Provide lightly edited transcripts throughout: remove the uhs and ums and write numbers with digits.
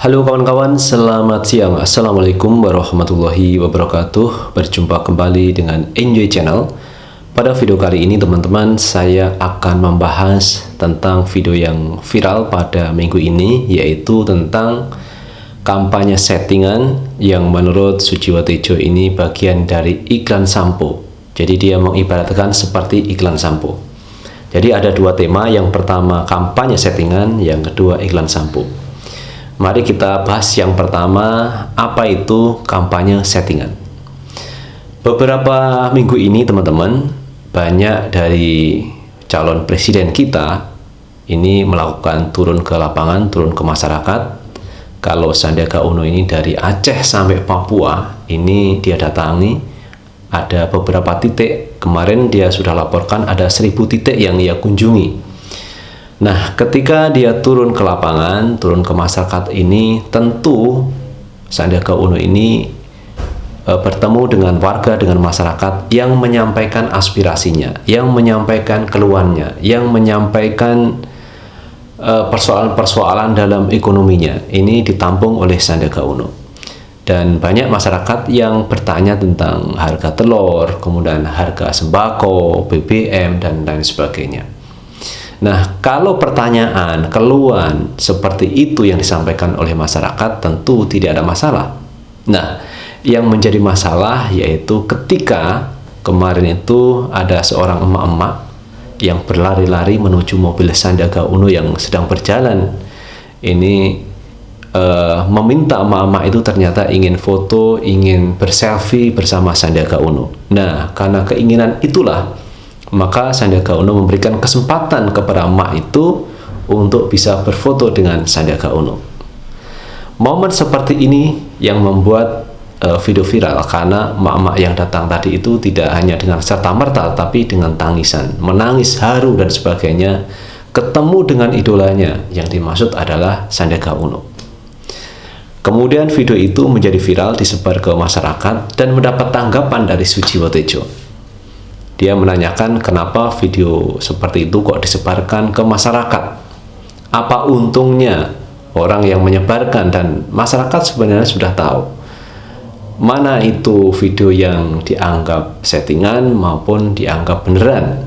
Halo kawan-kawan, selamat siang. Assalamualaikum warahmatullahi wabarakatuh. Berjumpa kembali dengan Enjoy Channel. Pada video kali ini teman-teman, saya akan membahas tentang video yang viral pada minggu ini, yaitu tentang kampanye settingan yang menurut Sujiwo Tejo ini bagian dari iklan sampo. Jadi dia mengibaratkan seperti iklan sampo. Jadi ada dua tema, yang pertama kampanye settingan, yang kedua iklan sampo. Mari kita bahas yang pertama, apa itu kampanye settingan. Beberapa minggu ini teman-teman, banyak dari calon presiden kita ini melakukan turun ke lapangan, turun ke masyarakat. Kalau Sandiaga Uno ini dari Aceh sampai Papua, ini dia datangi, ada beberapa titik. Kemarin dia sudah laporkan ada 1000 titik yang ia kunjungi. Nah, ketika dia turun ke lapangan, turun ke masyarakat ini, tentu Sandiaga Uno ini bertemu dengan warga, dengan masyarakat yang menyampaikan aspirasinya, yang menyampaikan keluhannya, yang menyampaikan persoalan-persoalan dalam ekonominya. Ini ditampung oleh Sandiaga Uno. Dan banyak masyarakat yang bertanya tentang harga telur, kemudian harga sembako, BBM, dan lain sebagainya. Nah, kalau pertanyaan, keluhan seperti itu yang disampaikan oleh masyarakat, tentu tidak ada masalah. Nah, yang menjadi masalah yaitu ketika kemarin itu ada seorang emak-emak yang berlari-lari menuju mobil Sandiaga Uno yang sedang berjalan. Ini meminta emak-emak itu ternyata ingin foto, ingin berselfie bersama Sandiaga Uno. Nah, karena keinginan itulah, maka Sandiaga Uno memberikan kesempatan kepada emak itu untuk bisa berfoto dengan Sandiaga Uno. Momen seperti ini yang membuat video viral, karena emak-emak yang datang tadi itu tidak hanya dengan serta-merta, tapi dengan tangisan, menangis haru dan sebagainya, ketemu dengan idolanya yang dimaksud adalah Sandiaga Uno. Kemudian video itu menjadi viral, disebar ke masyarakat dan mendapat tanggapan dari Sujiwo Tejo. Dia menanyakan kenapa video seperti itu kok disebarkan ke masyarakat. Apa untungnya orang yang menyebarkan, dan masyarakat sebenarnya sudah tahu mana itu video yang dianggap settingan maupun dianggap beneran.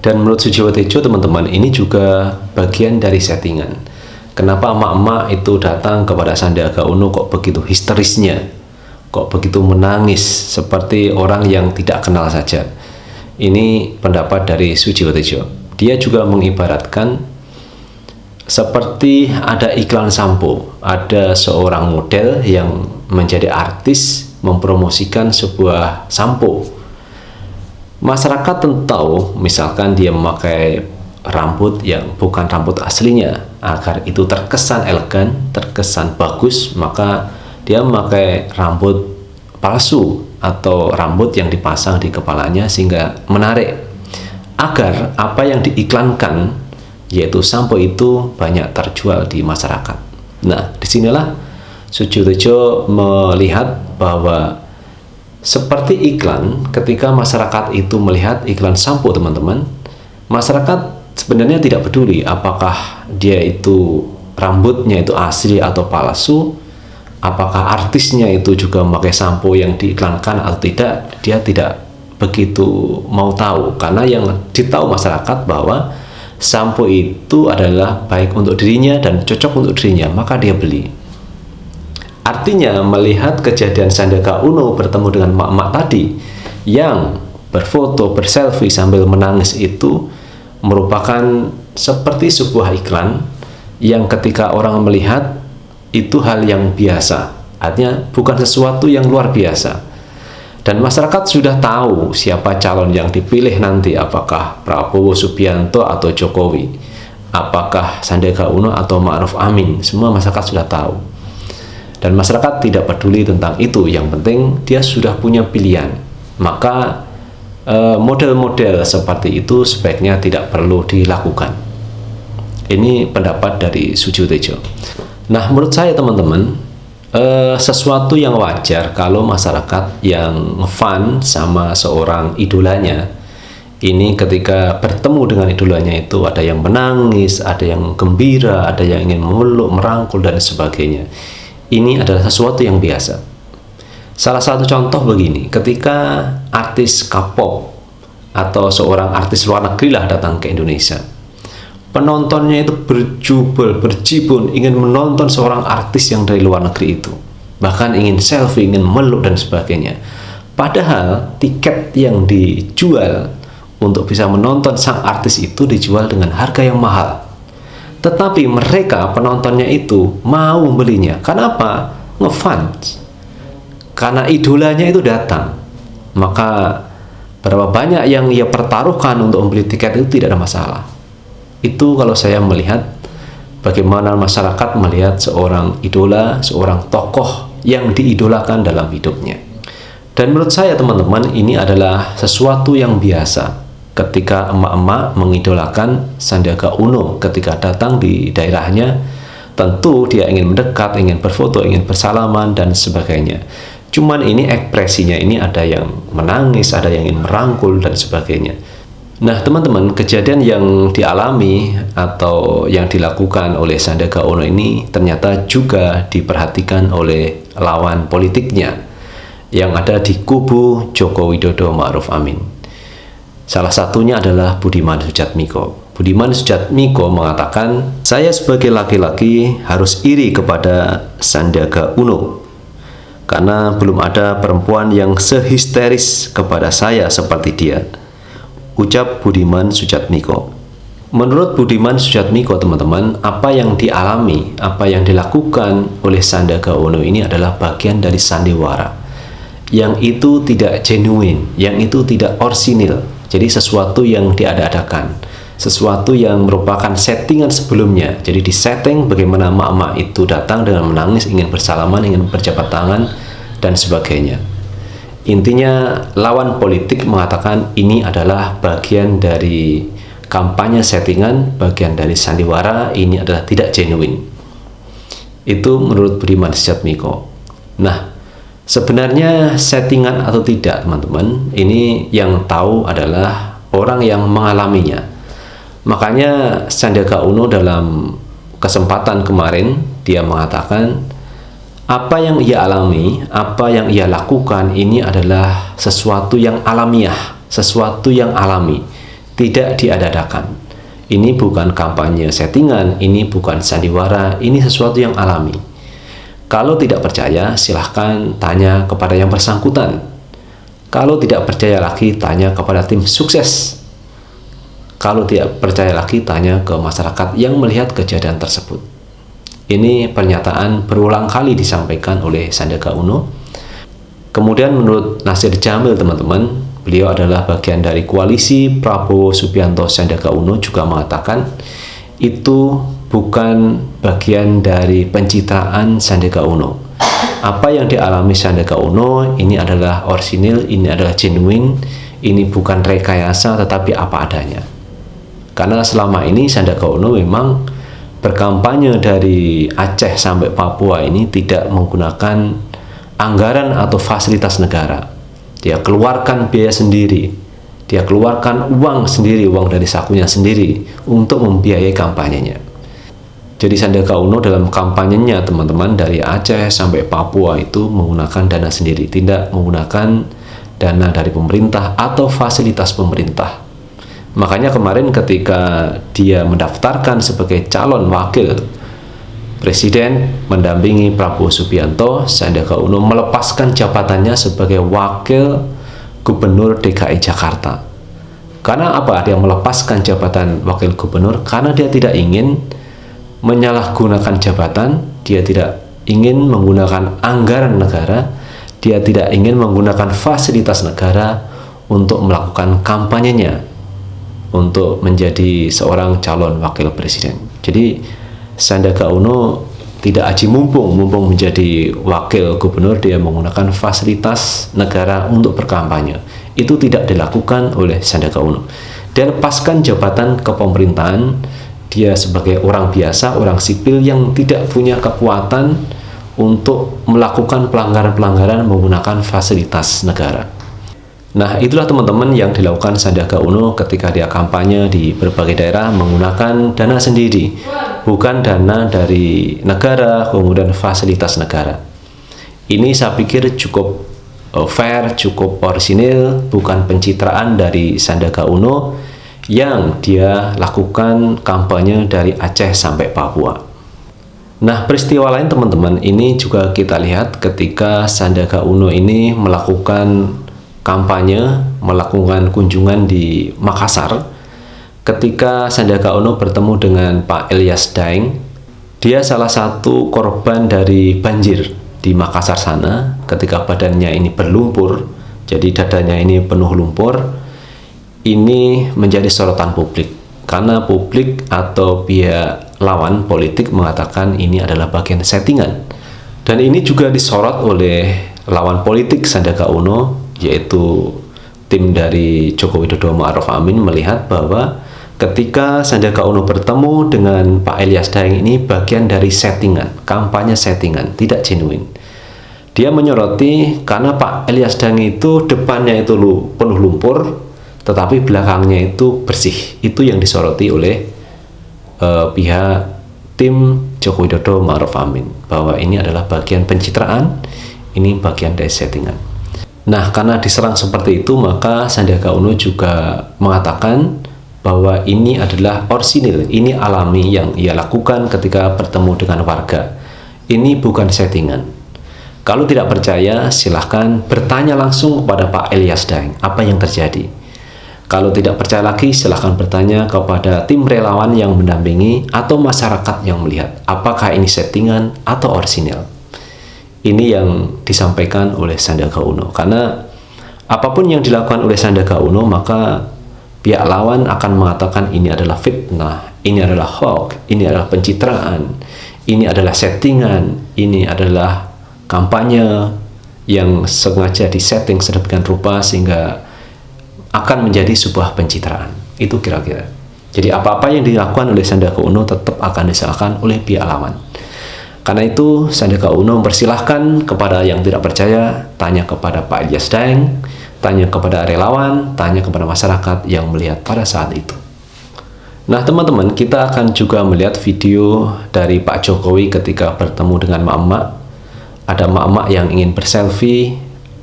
Dan menurut Sujiwo Tejo teman-teman, ini juga bagian dari settingan. Kenapa emak-emak itu datang kepada Sandiaga Uno kok begitu histerisnya, kok begitu menangis seperti orang yang tidak kenal saja. Ini pendapat dari Sujiwo Tejo. Dia juga mengibaratkan seperti ada iklan sampo, ada seorang model yang menjadi artis mempromosikan sebuah sampo. Masyarakat tentu tahu, misalkan dia memakai rambut yang bukan rambut aslinya, agar itu terkesan elegan, terkesan bagus, maka dia memakai rambut palsu atau rambut yang dipasang di kepalanya sehingga menarik, agar apa yang diiklankan yaitu sampo itu banyak terjual di masyarakat. Nah, disinilah Sujiwo Tejo melihat bahwa seperti iklan, ketika masyarakat itu melihat iklan sampo teman-teman, masyarakat sebenarnya tidak peduli apakah dia itu rambutnya itu asli atau palsu, apakah artisnya itu juga memakai sampo yang diiklankan atau tidak, dia tidak begitu mau tahu. Karena yang ditahu masyarakat bahwa sampo itu adalah baik untuk dirinya dan cocok untuk dirinya, maka dia beli. Artinya melihat kejadian Sandiaga Uno bertemu dengan emak-emak tadi yang berfoto, berselfie sambil menangis itu merupakan seperti sebuah iklan yang ketika orang melihat itu hal yang biasa, artinya bukan sesuatu yang luar biasa. Dan masyarakat sudah tahu siapa calon yang dipilih nanti, apakah Prabowo Subianto atau Jokowi, apakah Sandiaga Uno atau Ma'ruf Amin. Semua masyarakat sudah tahu. Dan masyarakat tidak peduli tentang itu, yang penting dia sudah punya pilihan. Maka model-model seperti itu sebaiknya tidak perlu dilakukan. Ini pendapat dari Sujiwo Tejo. Nah, menurut saya teman-teman, sesuatu yang wajar kalau masyarakat yang fun sama seorang idolanya Ini ketika bertemu dengan idolanya itu ada yang menangis, ada yang gembira, ada yang ingin memeluk, merangkul, dan sebagainya. Ini adalah sesuatu yang biasa. Salah satu contoh begini, ketika artis K-pop atau seorang artis luar negeri lah datang ke Indonesia, penontonnya itu berjubel, berjibun, ingin menonton seorang artis yang dari luar negeri itu. Bahkan ingin selfie, ingin meluk, dan sebagainya. Padahal tiket yang dijual untuk bisa menonton sang artis itu dijual dengan harga yang mahal. Tetapi mereka, penontonnya itu, mau membelinya. Kenapa? Ngefans. Karena idolanya itu datang. Maka berapa banyak yang ia pertaruhkan untuk membeli tiket itu tidak ada masalah. Itu kalau saya melihat bagaimana masyarakat melihat seorang idola, seorang tokoh yang diidolakan dalam hidupnya. Dan menurut saya teman-teman, ini adalah sesuatu yang biasa ketika emak-emak mengidolakan Sandiaga Uno ketika datang di daerahnya. Tentu dia ingin mendekat, ingin berfoto, ingin bersalaman, dan sebagainya. Cuman ini ekspresinya ini ada yang menangis, ada yang ingin merangkul, dan sebagainya. Nah teman-teman, kejadian yang dialami atau yang dilakukan oleh Sandiaga Uno ini ternyata juga diperhatikan oleh lawan politiknya yang ada di kubu Joko Widodo Ma'ruf Amin. Salah satunya adalah Budiman Sujatmiko. Budiman Sujatmiko mengatakan, saya sebagai laki-laki harus iri kepada Sandiaga Uno karena belum ada perempuan yang sehisteris kepada saya seperti dia, ucap Budiman Sujatmiko. Menurut Budiman Sujatmiko teman-teman, apa yang dialami, apa yang dilakukan oleh Sandiaga Uno ini adalah bagian dari sandiwara yang itu tidak genuine, yang itu tidak orsinil. Jadi sesuatu yang diada-adakan, sesuatu yang merupakan settingan sebelumnya. Jadi disetting bagaimana emak-emak itu datang dengan menangis, ingin bersalaman, ingin berjabat tangan, dan sebagainya. Intinya lawan politik mengatakan ini adalah bagian dari kampanye settingan, bagian dari sandiwara, ini adalah tidak genuine. Itu menurut Budiman Sujatmiko. Nah, sebenarnya settingan atau tidak teman-teman, ini yang tahu adalah orang yang mengalaminya. Makanya Sandiaga Uno dalam kesempatan kemarin dia mengatakan apa yang ia alami, apa yang ia lakukan ini adalah sesuatu yang alamiah, sesuatu yang alami, tidak diada-adakan. Ini bukan kampanye settingan, ini bukan sandiwara, ini sesuatu yang alami. Kalau tidak percaya, silahkan tanya kepada yang bersangkutan. Kalau tidak percaya lagi, tanya kepada tim sukses. Kalau tidak percaya lagi, tanya ke masyarakat yang melihat kejadian tersebut. Ini pernyataan berulang kali disampaikan oleh Sandiaga Uno. Kemudian menurut Nasir Jamil teman-teman, beliau adalah bagian dari koalisi Prabowo Subianto Sandiaga Uno, juga mengatakan itu bukan bagian dari pencitraan Sandiaga Uno. Apa yang dialami Sandiaga Uno ini adalah orsinil, ini adalah genuine, ini bukan rekayasa tetapi apa adanya. Karena selama ini Sandiaga Uno memang berkampanye dari Aceh sampai Papua ini tidak menggunakan anggaran atau fasilitas negara. Dia keluarkan biaya sendiri, dia keluarkan uang sendiri, uang dari sakunya sendiri untuk membiayai kampanyenya. Jadi Sandiaga Uno dalam kampanyenya teman-teman dari Aceh sampai Papua itu menggunakan dana sendiri, tidak menggunakan dana dari pemerintah atau fasilitas pemerintah. Makanya kemarin ketika dia mendaftarkan sebagai calon wakil presiden mendampingi Prabowo Subianto, Sandiaga Uno melepaskan jabatannya sebagai wakil gubernur DKI Jakarta. Karena apa? Dia melepaskan jabatan wakil gubernur karena dia tidak ingin menyalahgunakan jabatan, dia tidak ingin menggunakan anggaran negara, dia tidak ingin menggunakan fasilitas negara untuk melakukan kampanyenya, untuk menjadi seorang calon wakil presiden. Jadi Sandiaga Uno tidak aji mumpung menjadi wakil gubernur, dia menggunakan fasilitas negara untuk berkampanye. Itu tidak dilakukan oleh Sandiaga Uno. Dia lepaskan jabatan kepemerintahan, dia sebagai orang biasa, orang sipil yang tidak punya kekuatan untuk melakukan pelanggaran-pelanggaran menggunakan fasilitas negara. Nah, itulah teman-teman yang dilakukan Sandiaga Uno ketika dia kampanye di berbagai daerah menggunakan dana sendiri, bukan dana dari negara, kemudian fasilitas negara. Ini saya pikir cukup fair, cukup orisinil, bukan pencitraan dari Sandiaga Uno yang dia lakukan kampanye dari Aceh sampai Papua. Nah, peristiwa lain teman-teman ini juga kita lihat ketika Sandiaga Uno ini melakukan kampanye, melakukan kunjungan di Makassar. Ketika Sandiaga Uno bertemu dengan Pak Ilyas Daeng, dia salah satu korban dari banjir di Makassar sana. Ketika badannya ini berlumpur, jadi dadanya ini penuh lumpur, ini menjadi sorotan publik karena publik atau pihak lawan politik mengatakan ini adalah bagian settingan. Dan ini juga disorot oleh lawan politik Sandiaga Uno, yaitu tim dari Joko Widodo Ma'ruf Amin, melihat bahwa ketika Sandiaga Uno bertemu dengan Pak Ilyas Daeng ini bagian dari settingan, kampanye settingan, tidak genuine. Dia menyoroti karena Pak Ilyas Daeng itu depannya itu penuh lumpur, tetapi belakangnya itu bersih. Itu yang disoroti oleh pihak tim Joko Widodo Ma'ruf Amin, bahwa ini adalah bagian pencitraan, ini bagian dari settingan. Nah, karena diserang seperti itu, maka Sandiaga Uno juga mengatakan bahwa ini adalah orsinil, ini alami yang ia lakukan ketika bertemu dengan warga. Ini bukan settingan. Kalau tidak percaya, silahkan bertanya langsung kepada Pak Ilyas Daeng apa yang terjadi. Kalau tidak percaya lagi, silahkan bertanya kepada tim relawan yang mendampingi atau masyarakat yang melihat apakah ini settingan atau orsinil. Ini yang disampaikan oleh Sandiaga Uno. Karena apapun yang dilakukan oleh Sandiaga Uno, maka pihak lawan akan mengatakan ini adalah fitnah, ini adalah hoax, ini adalah pencitraan, ini adalah settingan, ini adalah kampanye yang sengaja disetting sedemikian rupa sehingga akan menjadi sebuah pencitraan. Itu kira-kira. Jadi apa-apa yang dilakukan oleh Sandiaga Uno tetap akan disalahkan oleh pihak lawan. Karena itu Sandiaga Uno mempersilahkan kepada yang tidak percaya, tanya kepada Pak Ilyas Daeng, tanya kepada relawan, tanya kepada masyarakat yang melihat pada saat itu. Nah teman-teman, kita akan juga melihat video dari Pak Jokowi ketika bertemu dengan emak-emak. Ada emak-emak yang ingin berselfie,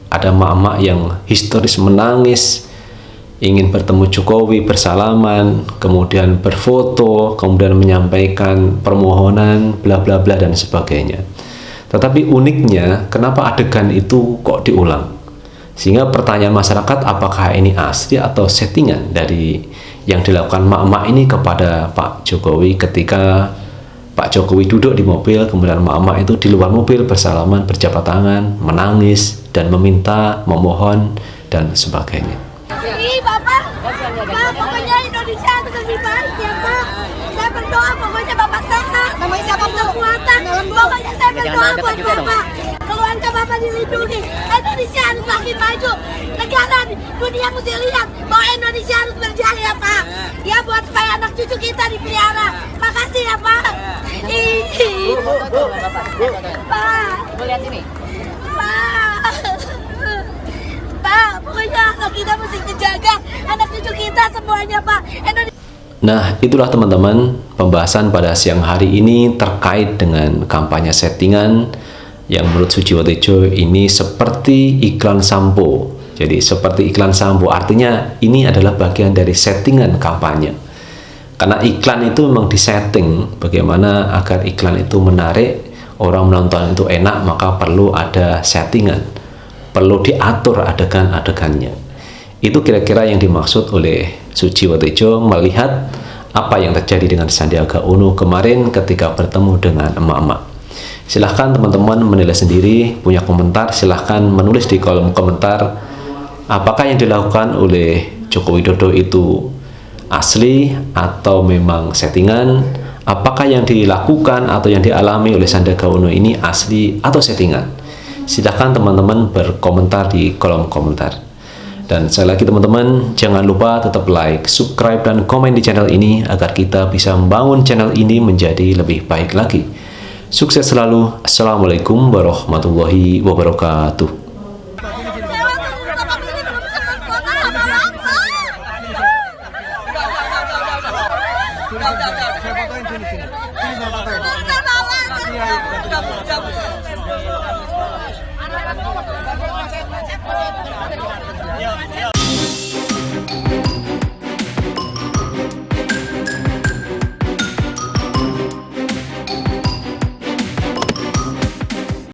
ada emak-emak yang histeris menangis, ingin bertemu Jokowi, bersalaman, kemudian berfoto, kemudian menyampaikan permohonan, bla bla bla dan sebagainya. Tetapi uniknya, kenapa adegan itu kok diulang? Sehingga pertanyaan masyarakat, apakah ini asli atau settingan dari yang dilakukan emak-emak ini kepada Pak Jokowi ketika Pak Jokowi duduk di mobil, kemudian emak-emak itu di luar mobil bersalaman, berjabat tangan, menangis, dan meminta, memohon, dan sebagainya. Bapak, pokoknya Indonesia harus lebih baik ya Pak. Saya berdoa pokoknya Bapak sehat, siapa kekuatan, pokoknya saya berdoa buat Bapak. Keluarga Bapak dilindungi, Indonesia harus makin maju. Negara dunia mesti lihat bahwa Indonesia harus berjaya Pak. Ya buat supaya anak cucu kita dipelihara. Makasih ya Pak. Pak, lihat ini. Pak, pokoknya anak kita mesti dijaga, anak cucu kita semuanya Pak. Nah, itulah teman-teman pembahasan pada siang hari ini terkait dengan kampanye settingan yang menurut Sujiwotejo ini seperti iklan sampo. Jadi seperti iklan sampo, artinya ini adalah bagian dari settingan kampanye. Karena iklan itu memang disetting bagaimana agar iklan itu menarik, orang menonton itu enak, maka perlu ada settingan, perlu diatur adegan-adegannya. Itu kira-kira yang dimaksud oleh Sujiwotejo melihat apa yang terjadi dengan Sandiaga Uno kemarin ketika bertemu dengan emak-emak. Silahkan teman-teman menilai sendiri, punya komentar, silahkan menulis di kolom komentar apakah yang dilakukan oleh Joko Widodo itu asli atau memang settingan, apakah yang dilakukan atau yang dialami oleh Sandiaga Uno ini asli atau settingan. Silahkan teman-teman berkomentar di kolom komentar. Dan sekali lagi teman-teman, jangan lupa tetap like, subscribe, dan komen di channel ini agar kita bisa membangun channel ini menjadi lebih baik lagi. Sukses selalu. Assalamualaikum warahmatullahi wabarakatuh. Anak-anak